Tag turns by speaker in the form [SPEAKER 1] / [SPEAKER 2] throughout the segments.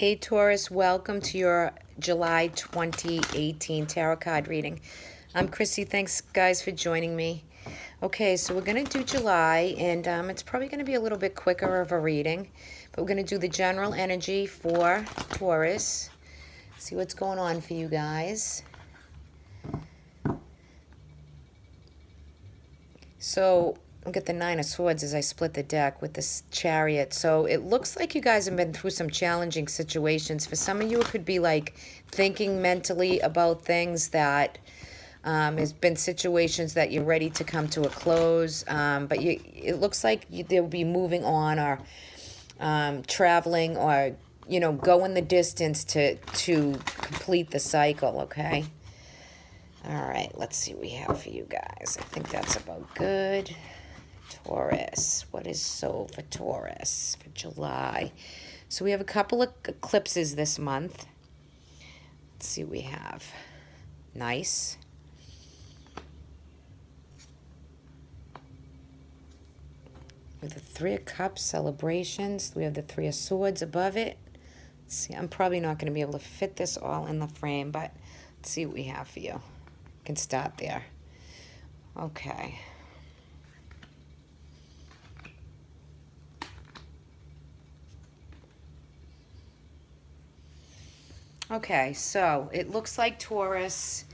[SPEAKER 1] Hey Taurus, welcome to your July 2018 tarot card reading. I'm Chrissy. Thanks guys for joining me. Okay, so we're going to do July, and it's probably going to be a little bit quicker of a reading, but we're going to do the general energy for Taurus. See what's going on for you guys. So I'll get the Nine of Swords as I split the deck with this Chariot. So it looks like you guys have been through some challenging situations. For some of you, it could be like thinking mentally about things that has been situations that you're ready to come to a close. But it looks like they'll be moving on or traveling or, going the distance to complete the cycle, okay? All right, let's see what we have for you guys. I think that's about good. Taurus, what is soul for Taurus for July? So we have a couple of eclipses this month. Let's see what we have. Nice. With the Three of Cups, celebrations. We have the Three of Swords above it. Let's see, I'm probably not going to be able to fit this all in the frame, but let's see what we have for you. Can start there. Okay. Okay, so it looks like Taurus.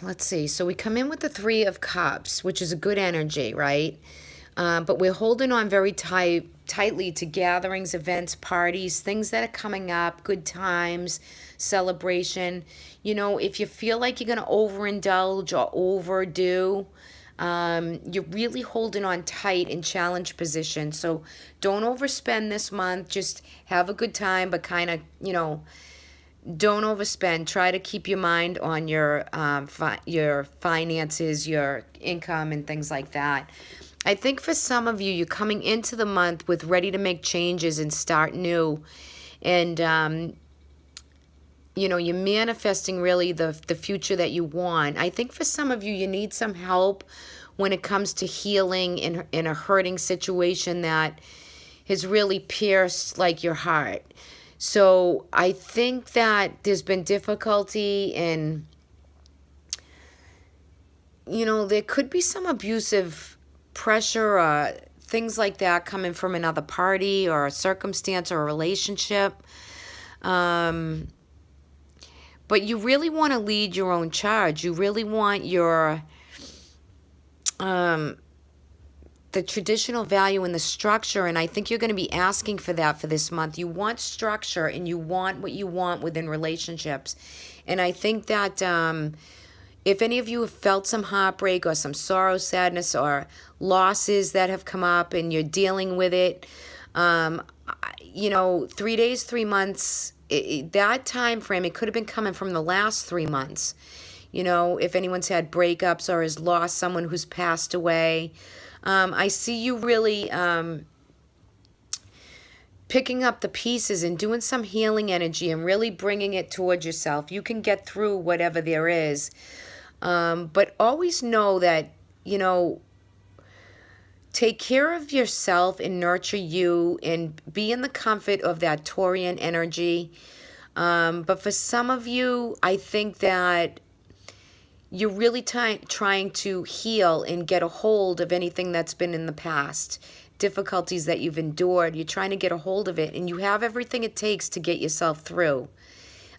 [SPEAKER 1] Let's see. So we come in with the Three of Cups, which is a good energy, right? But we're holding on very tightly to gatherings, events, parties, things that are coming up, good times, celebration. If you feel like you're going to overindulge or overdo, you're really holding on tight in challenge position. So don't overspend this month. Just have a good time, but kind of, don't overspend. Try to keep your mind on your finances, your income, and things like that. I think for some of you, you're coming into the month with ready to make changes and start new. And, you're manifesting really the future that you want. I think for some of you, you need some help when it comes to healing in a hurting situation that has really pierced like your heart. So I think that there's been difficulty in, there could be some abusive pressure or things like that coming from another party or a circumstance or a relationship. But you really want to lead your own charge. You really want your the traditional value and the structure, and I think you're going to be asking for that for this month. You want structure, and you want what you want within relationships. And I think that if any of you have felt some heartbreak or some sorrow, sadness, or losses that have come up and you're dealing with it, 3 days, 3 months, that time frame, it could have been coming from the last 3 months. If anyone's had breakups or has lost someone who's passed away, I see you really picking up the pieces and doing some healing energy and really bringing it towards yourself. You can get through whatever there is. But always know that, take care of yourself and nurture you and be in the comfort of that Taurian energy. But for some of you, I think that you're really trying to heal and get a hold of anything that's been in the past, difficulties that you've endured. You're trying to get a hold of it, and you have everything it takes to get yourself through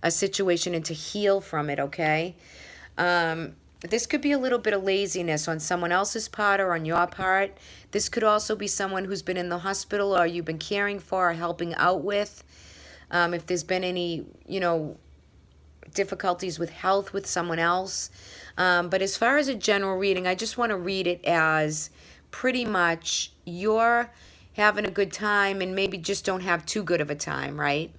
[SPEAKER 1] a situation and to heal from it, okay? This could be a little bit of laziness on someone else's part or on your part. This could also be someone who's been in the hospital or you've been caring for or helping out with. If there's been any, difficulties with health with someone else. But as far as a general reading, I just want to read it as pretty much you're having a good time and maybe just don't have too good of a time, right?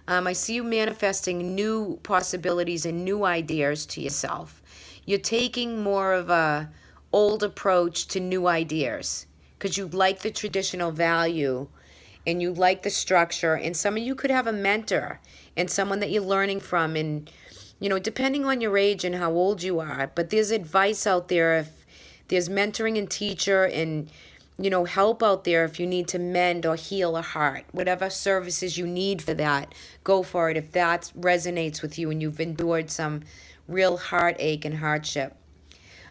[SPEAKER 1] I see you manifesting new possibilities and new ideas to yourself. You're taking more of a old approach to new ideas because you like the traditional value and you like the structure. And some of you could have a mentor and someone that you're learning from, and depending on your age and how old you are. But there's advice out there. If there's mentoring and teacher and help out there if you need to mend or heal a heart. Whatever services you need for that, go for it if that resonates with you and you've endured some real heartache and hardship.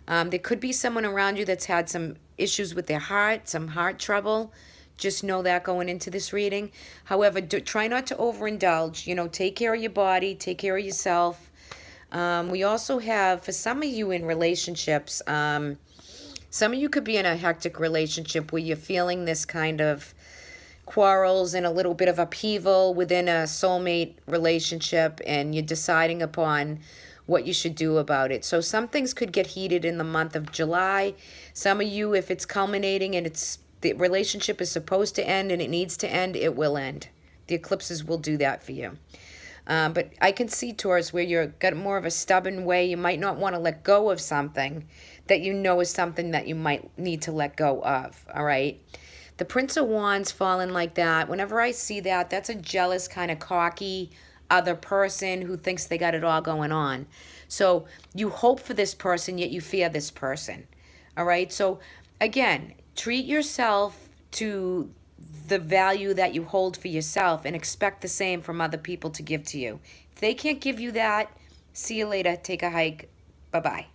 [SPEAKER 1] There could be someone around you that's had some issues with their heart, some heart trouble. Just know that going into this reading. However, try not to overindulge. Take care of your body, take care of yourself. We also have, for some of you in relationships, some of you could be in a hectic relationship where you're feeling this kind of quarrels and a little bit of upheaval within a soulmate relationship, and you're deciding upon what you should do about it. So some things could get heated in the month of July. Some of you, if it's culminating and the relationship is supposed to end and it needs to end, it will end. The eclipses will do that for you. But I can see, Taurus, where you're got more of a stubborn way. You might not want to let go of something that you know is something that you might need to let go of, all right? The Prince of Wands falling like that, whenever I see that, that's a jealous, kind of cocky other person who thinks they got it all going on. So you hope for this person, yet you fear this person, all right? So again, treat yourself to the value that you hold for yourself and expect the same from other people to give to you. If they can't give you that, see you later, take a hike, bye-bye,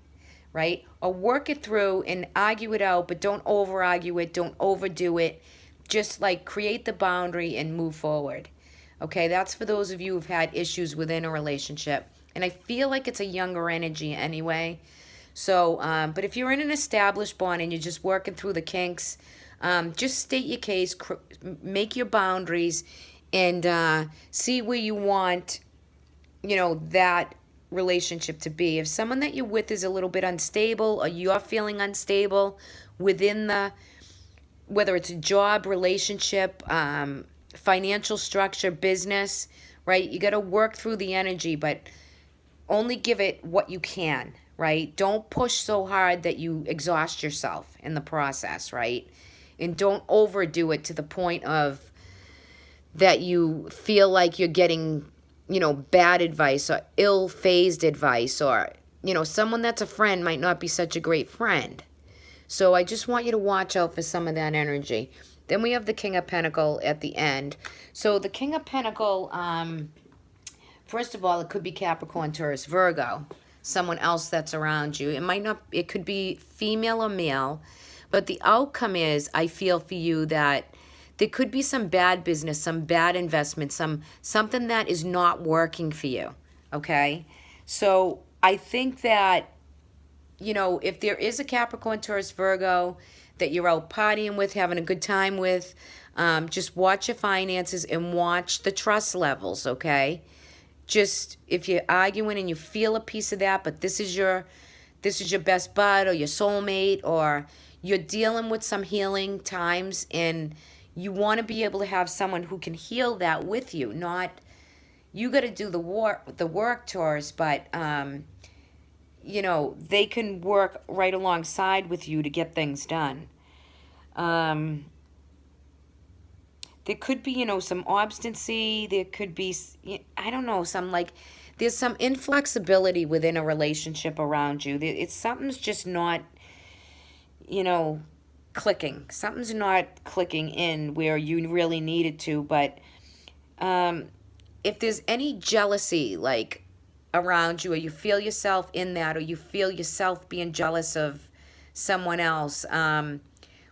[SPEAKER 1] right? Or work it through and argue it out, but don't over-argue it, don't overdo it. Just like create the boundary and move forward, okay? That's for those of you who've had issues within a relationship. And I feel like it's a younger energy anyway. So, but if you're in an established bond and you're just working through the kinks, just state your case, make your boundaries, and see where you want, that relationship to be. If someone that you're with is a little bit unstable or you're feeling unstable within whether it's a job, relationship, financial structure, business, right? You got to work through the energy, but only give it what you can, right? Don't push so hard that you exhaust yourself in the process, right? And don't overdo it to the point of that you feel like you're getting, bad advice or ill-phased advice, or, someone that's a friend might not be such a great friend. So I just want you to watch out for some of that energy. Then we have the King of Pentacle at the end. So the King of Pentacle, first of all, it could be Capricorn, Taurus, Virgo, someone else that's around you. It could be female or male. But the outcome is, I feel for you that there could be some bad business, some bad investment, something that is not working for you, okay? So I think that, if there is a Capricorn, Taurus, Virgo that you're out partying with, having a good time with, just watch your finances and watch the trust levels, okay? Just if you're arguing and you feel a piece of that, but this is your best bud or your soulmate, or you're dealing with some healing times and you want to be able to have someone who can heal that with you. Not you got to do the work, Taurus, but they can work right alongside with you to get things done. There could be, some obstinacy. There could be, I don't know, there's some inflexibility within a relationship around you. Something's just not, clicking. Something's not clicking in where you really need it to. But if there's any jealousy, around you, or you feel yourself in that, or you feel yourself being jealous of someone else,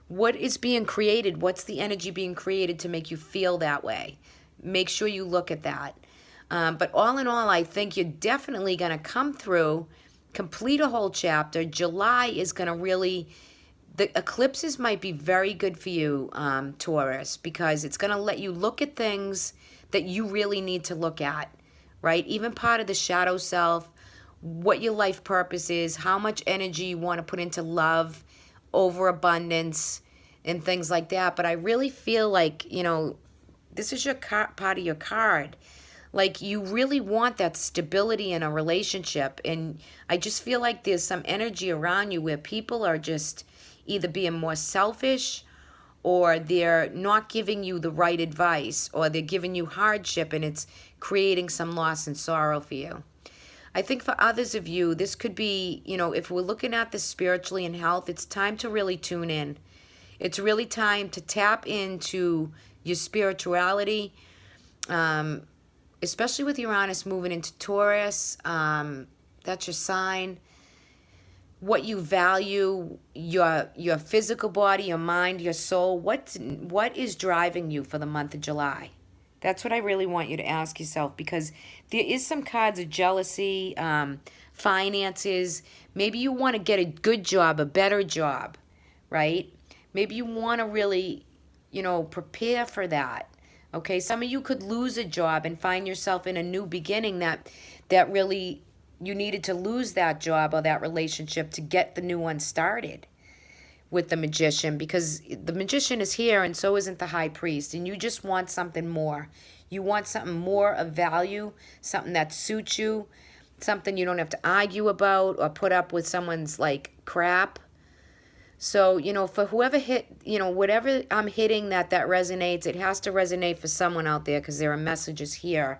[SPEAKER 1] what is being created? What's the energy being created to make you feel that way? Make sure you look at that. But all in all, I think you're definitely going to come through, complete a whole chapter. July is going to really, the eclipses might be very good for you, Taurus, because it's going to let you look at things that you really need to look at, right? Even part of the shadow self, what your life purpose is, how much energy you want to put into love, overabundance, and things like that. But I really feel like, this is your part of your card. Like, you really want that stability in a relationship. And I just feel like there's some energy around you where people are just either being more selfish, or they're not giving you the right advice, or they're giving you hardship, and it's creating some loss and sorrow for you. I think for others of you, this could be, if we're looking at this spiritually and health, it's time to really tune in. It's really time to tap into your spirituality, especially with Uranus moving into Taurus. That's your sign. What you value, your physical body, your mind, your soul. What is driving you for the month of July? That's what I really want you to ask yourself, because there is some cards of jealousy, finances. Maybe you want to get a good job, a better job, right? Maybe you want to really, prepare for that. Okay, some of you could lose a job and find yourself in a new beginning that really you needed to lose that job or that relationship to get the new one started with the Magician, because the Magician is here and so isn't the High Priest, and you just want something more. You want something more of value, something that suits you, something you don't have to argue about or put up with someone's like crap. So, for whoever hit, whatever I'm hitting that resonates, it has to resonate for someone out there, because there are messages here.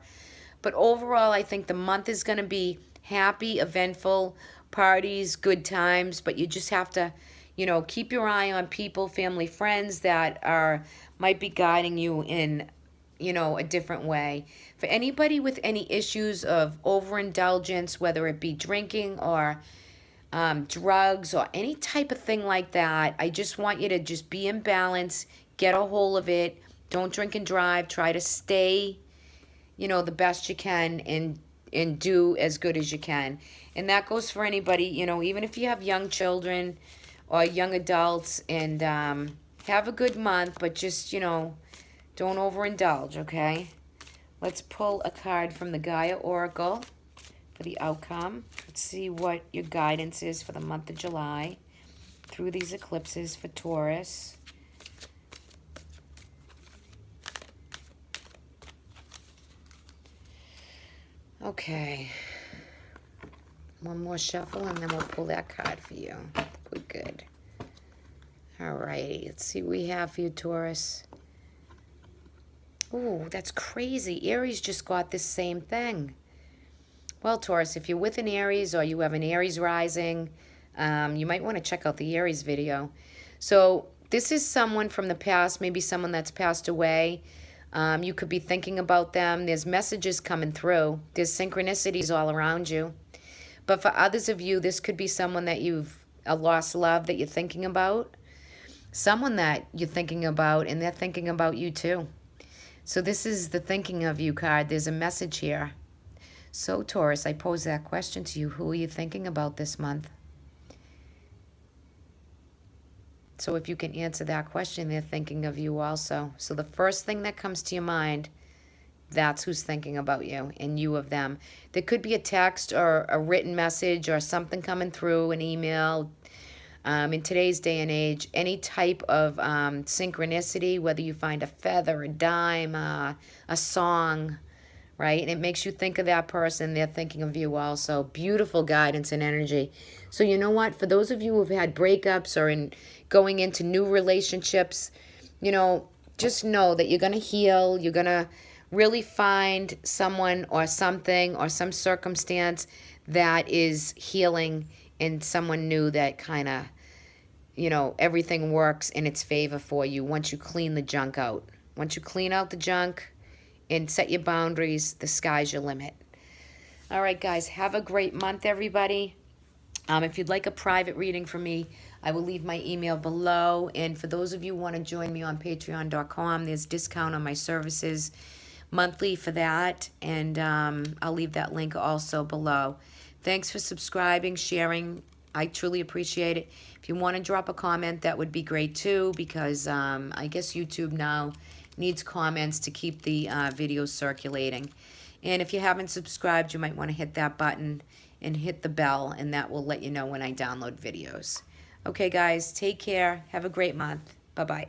[SPEAKER 1] But overall, I think the month is going to be happy, eventful, parties, good times, but you just have to, keep your eye on people, family, friends that might be guiding you in, a different way. For anybody with any issues of overindulgence, whether it be drinking or drugs or any type of thing like that, I just want you to just be in balance, get a hold of it. Don't drink and drive. Try to stay, the best you can, and do as good as you can. And that goes for anybody, even if you have young children or young adults, and have a good month, but just, don't overindulge, okay? Let's pull a card from the Gaia Oracle for the outcome. Let's see what your guidance is for the month of July through these eclipses for Taurus. Okay. One more shuffle and then we'll pull that card for you. We're good. All righty. Let's see what we have for you, Taurus. Oh, that's crazy. Aries just got this same thing. Well, Taurus, if you're with an Aries or you have an Aries rising, you might want to check out the Aries video. So this is someone from the past, maybe someone that's passed away. You could be thinking about them. There's messages coming through. There's synchronicities all around you. But for others of you, this could be someone that a lost love that you're thinking about. Someone that you're thinking about, and they're thinking about you too. So this is the thinking of you card. There's a message here. So, Taurus, I pose that question to you. Who are you thinking about this month? So if you can answer that question, they're thinking of you also. So the first thing that comes to your mind, that's who's thinking about you, and you of them. There could be a text or a written message or something coming through, an email. In today's day and age, any type of synchronicity, whether you find a feather, a dime, a song, right? And it makes you think of that person. They're thinking of you also. Beautiful guidance and energy. So you know what? For those of you who've had breakups or going into new relationships, just know that you're going to heal. You're going to really find someone or something or some circumstance that is healing, and someone new that kind of, everything works in its favor for you once you clean the junk out. Once you clean out the junk and set your boundaries, the sky's your limit. All right, guys, have a great month, everybody. If you'd like a private reading from me, I will leave my email below. And for those of you who want to join me on patreon.com, there's discount on my services monthly for that. And I'll leave that link also below. Thanks for subscribing, sharing. I truly appreciate it. If you want to drop a comment, that would be great too, because I guess YouTube now needs comments to keep the videos circulating. And if you haven't subscribed, you might want to hit that button and hit the bell, and that will let you know when I download videos. Okay, guys, take care. Have a great month. Bye-bye.